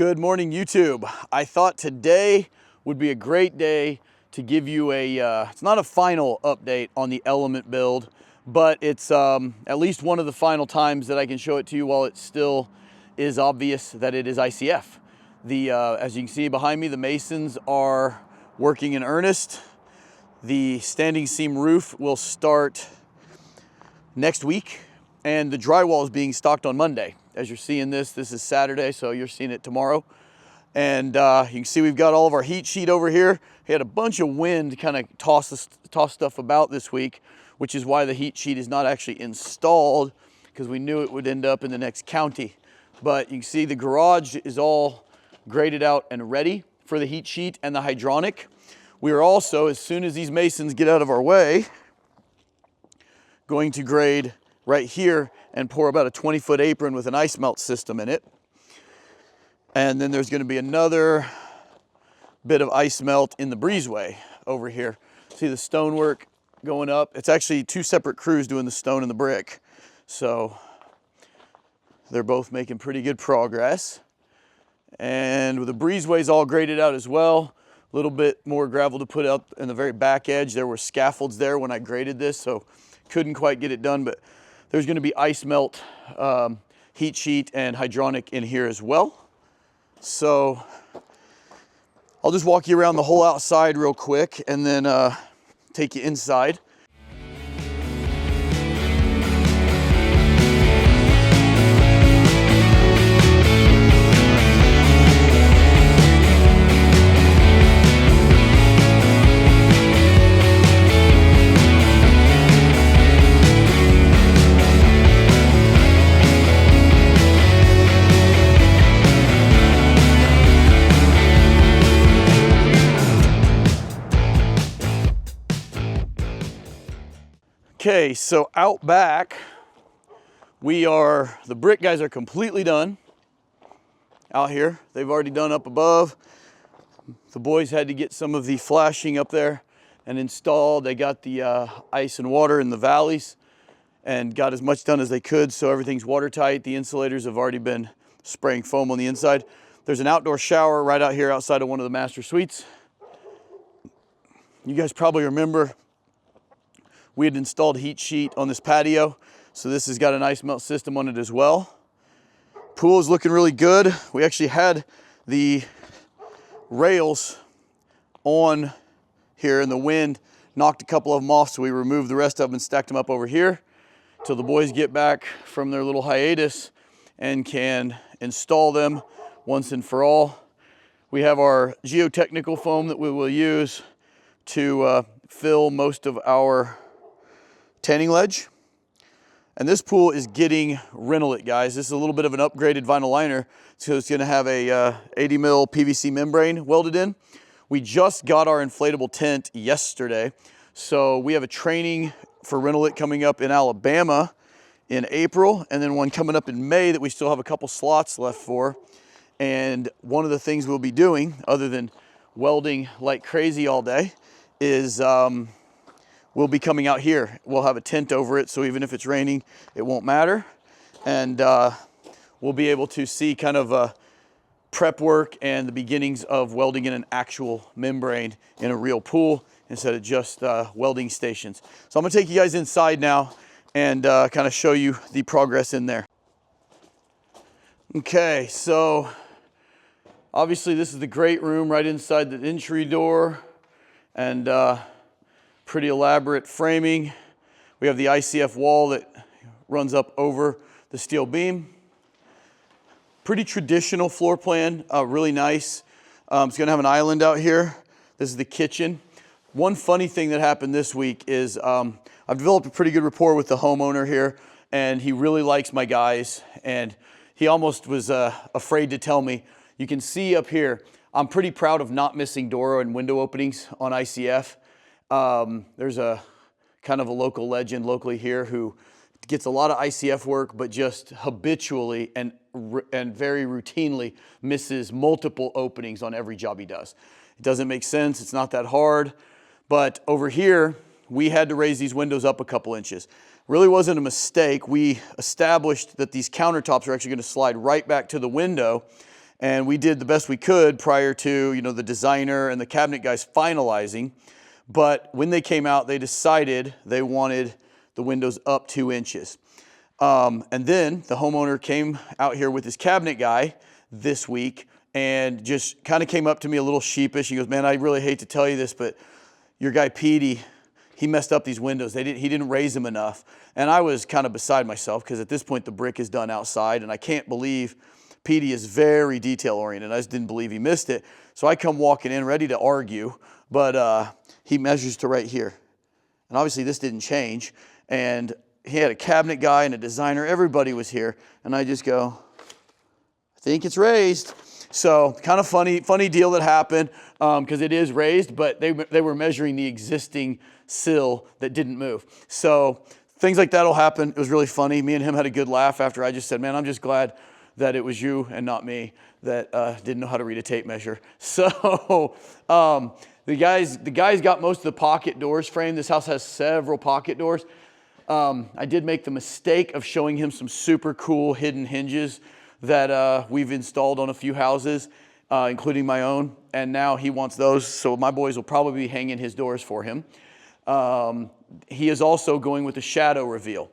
Good morning, YouTube. I thought today would be a great day to give you it's not a final update on the Element build, but it's at least one of the final times that I can show it to you while it still is obvious that it is ICF. As you can see behind me, the masons are working in earnest. The standing seam roof will start next week, and the drywall is being stocked on Monday. As you're seeing this is Saturday, so you're seeing it tomorrow. And you can see we've got all of our heat sheet over here. We had a bunch of wind kind of toss stuff about this week, which is why the heat sheet is not actually installed, because we knew it would end up in the next county. But you can see the garage is all graded out and ready for the heat sheet and the hydronic. We are also, as soon as these masons get out of our way, going to grade right here and pour about a 20-foot apron with an ice melt system in it. And then there's going to be another bit of ice melt in the breezeway over here. See the stonework going up? It's actually two separate crews doing the stone and the brick. So they're both making pretty good progress. And the breezeway's all graded out as well. A little bit more gravel to put out in the very back edge. There were scaffolds there when I graded this, so couldn't quite get it done, but there's going to be ice melt, heat sheet, and hydronic in here as well. So I'll just walk you around the whole outside real quick and then take you inside. Okay, so out back, the brick guys are completely done out here. They've already done up above. The boys had to get some of the flashing up there and installed. They got the ice and water in the valleys and got as much done as they could, so everything's watertight. The insulators have already been spraying foam on the inside. There's an outdoor shower right out here outside of one of the master suites. You guys probably remember we had installed heat sheet on this patio, so this has got an ice melt system on it as well. Pool is looking really good. We actually had the rails on here and the wind knocked a couple of them off, so we removed the rest of them and stacked them up over here till the boys get back from their little hiatus and can install them once and for all. We have our geotechnical foam that we will use to fill most of our tanning ledge. And this pool is getting Rental-It, guys. This is a little bit of an upgraded vinyl liner, so it's going to have a 80 mil PVC membrane welded in. We just got our inflatable tent yesterday, so we have a training for Rental-It coming up in Alabama in April, and then one coming up in May that we still have a couple slots left for. And one of the things we'll be doing, other than welding like crazy all day, is we'll be coming out here. We'll have a tent over it, so even if it's raining, it won't matter. And we'll be able to see kind of prep work and the beginnings of welding in an actual membrane in a real pool instead of just welding stations. So I'm gonna take you guys inside now and kind of show you the progress in there. Okay, so obviously this is the great room right inside the entry door, and pretty elaborate framing. We have the ICF wall that runs up over the steel beam. Pretty traditional floor plan, really nice. It's gonna have an island out here. This is the kitchen. One funny thing that happened this week is I've developed a pretty good rapport with the homeowner here, and he really likes my guys, and he almost was afraid to tell me. You can see up here, I'm pretty proud of not missing door and window openings on ICF. There's a kind of a local legend locally here who gets a lot of ICF work, but just habitually and very routinely misses multiple openings on every job he does. It doesn't make sense. It's not that hard. But over here, we had to raise these windows up a couple inches. Really wasn't a mistake. We established that these countertops are actually going to slide right back to the window, And we did the best we could prior to, you know, the designer and the cabinet guys finalizing. But when they came out, they decided they wanted the windows up 2 inches. And then the homeowner came out here with his cabinet guy this week and just kind of came up to me a little sheepish. He goes, man, I really hate to tell you this, but your guy Petey, he messed up these windows. He didn't raise them enough. And I was kind of beside myself because at this point the brick is done outside, and I can't believe Petey is very detail oriented. I just didn't believe he missed it. So I come walking in ready to argue, but he measures to right here. And obviously this didn't change. And he had a cabinet guy and a designer. Everybody was here. And I just go, I think it's raised. So kind of funny deal that happened because it is raised, but they were measuring the existing sill that didn't move. So things like that will happen. It was really funny. Me and him had a good laugh after I just said, man, I'm just glad that it was you and not me that didn't know how to read a tape measure. So the guys got most of the pocket doors framed. This house has several pocket doors. I did make the mistake of showing him some super cool hidden hinges that we've installed on a few houses, including my own. And now he wants those. So my boys will probably be hanging his doors for him. He is also going with a shadow reveal.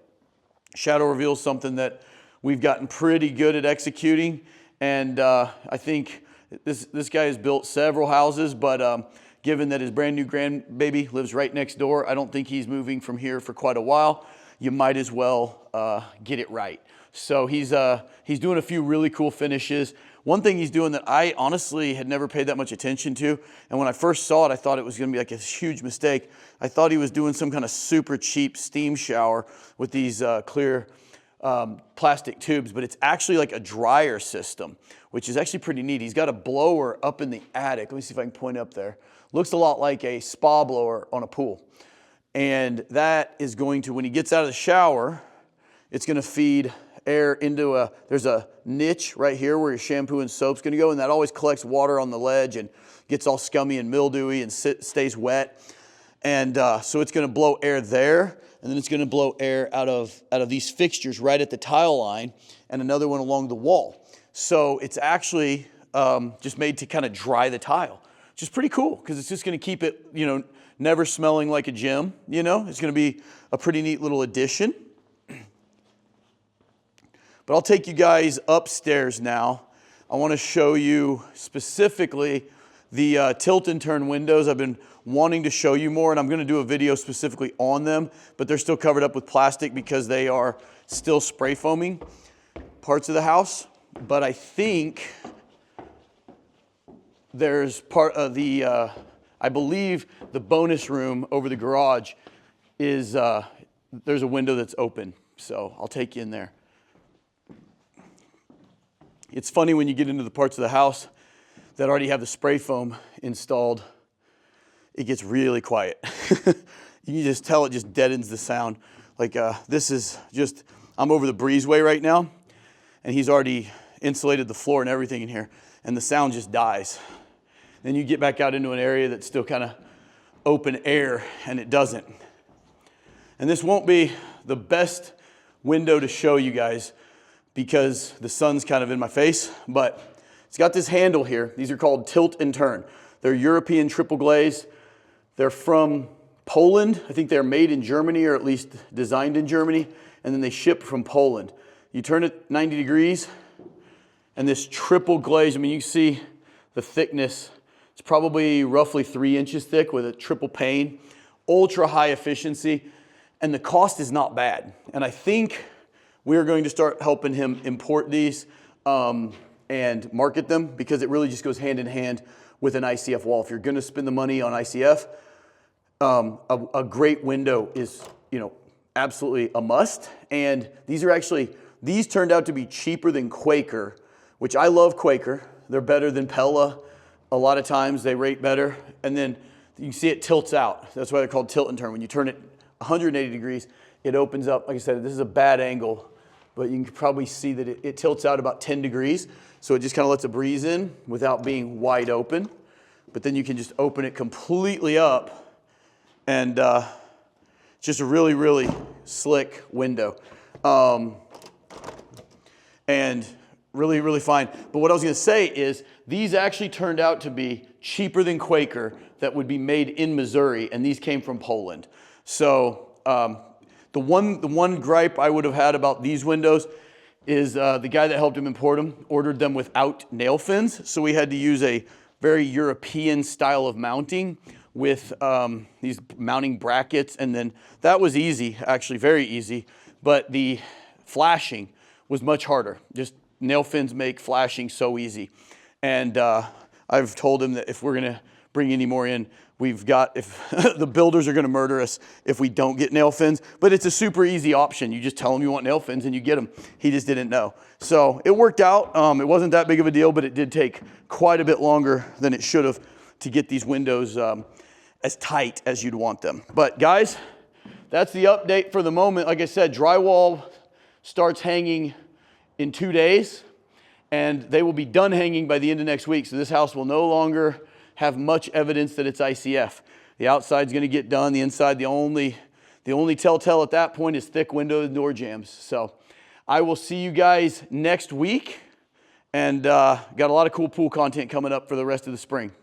Shadow reveal is something that we've gotten pretty good at executing. And I think this guy has built several houses, but given that his brand new grandbaby lives right next door, I don't think he's moving from here for quite a while. You might as well get it right. So he's doing a few really cool finishes. One thing he's doing that I honestly had never paid that much attention to, and when I first saw it, I thought it was going to be like a huge mistake. I thought he was doing some kind of super cheap steam shower with these clear plastic tubes, but it's actually like a dryer system, which is actually pretty neat. He's got a blower up in the attic. Let me see if I can point up there. Looks a lot like a spa blower on a pool. And that is going to, when he gets out of the shower, it's going to feed air into there's a niche right here where your shampoo and soap's going to go, and that always collects water on the ledge and gets all scummy and mildewy and stays wet. And so it's going to blow air there, and then it's going to blow air out of these fixtures right at the tile line, and another one along the wall. So it's actually just made to kind of dry the tile, which is pretty cool because it's just going to keep it, never smelling like a gym. It's going to be a pretty neat little addition. But I'll take you guys upstairs now. I want to show you specifically the tilt and turn windows. I've been wanting to show you more, and I'm going to do a video specifically on them, but they're still covered up with plastic because they are still spray foaming parts of the house. But I think there's part of the, I believe the bonus room over the garage is, there's a window that's open. So I'll take you in there. It's funny when you get into the parts of the house that already have the spray foam installed, it gets really quiet. You can just tell it just deadens the sound. Like this is just, I'm over the breezeway right now, and he's already insulated the floor and everything in here, and the sound just dies. Then you get back out into an area that's still kind of open air, and it doesn't. And this won't be the best window to show you guys because the sun's kind of in my face, but it's got this handle here. These are called tilt and turn. They're European triple glaze. They're from Poland. I think they're made in Germany, or at least designed in Germany, and then they ship from Poland. You turn it 90 degrees, and this triple glaze, I mean, you see the thickness. It's probably roughly 3 inches thick with a triple pane, ultra high efficiency, and the cost is not bad. And I think we are going to start helping him import these and market them because it really just goes hand in hand with an ICF wall. If you're going to spend the money on ICF, a great window is, absolutely a must. And these turned out to be cheaper than Quaker, which I love Quaker. They're better than Pella. A lot of times they rate better. And then you can see it tilts out. That's why they're called tilt and turn. When you turn it 180 degrees, it opens up. Like I said, this is a bad angle, but you can probably see that it tilts out about 10 degrees. So it just kind of lets a breeze in without being wide open. But then you can just open it completely up, and it's just a really, really slick window. And really, really fine. But what I was going to say is these actually turned out to be cheaper than Quaker that would be made in Missouri, and these came from Poland. So the one gripe I would have had about these windows is the guy that helped him import them ordered them without nail fins. So we had to use a very European style of mounting with these mounting brackets. And then that was easy, actually very easy. But the flashing was much harder. Just nail fins make flashing so easy. And I've told him that if we're gonna bring any more in, if the builders are gonna murder us if we don't get nail fins, but it's a super easy option. You just tell them you want nail fins and you get them. He just didn't know. So it worked out. It wasn't that big of a deal, but it did take quite a bit longer than it should have to get these windows as tight as you'd want them. But guys, that's the update for the moment. Like I said, drywall starts hanging in 2 days, and they will be done hanging by the end of next week. So this house will no longer have much evidence that it's ICF. The outside's gonna get done. The inside, the only telltale at that point is thick window and door jambs. So I will see you guys next week, and got a lot of cool pool content coming up for the rest of the spring.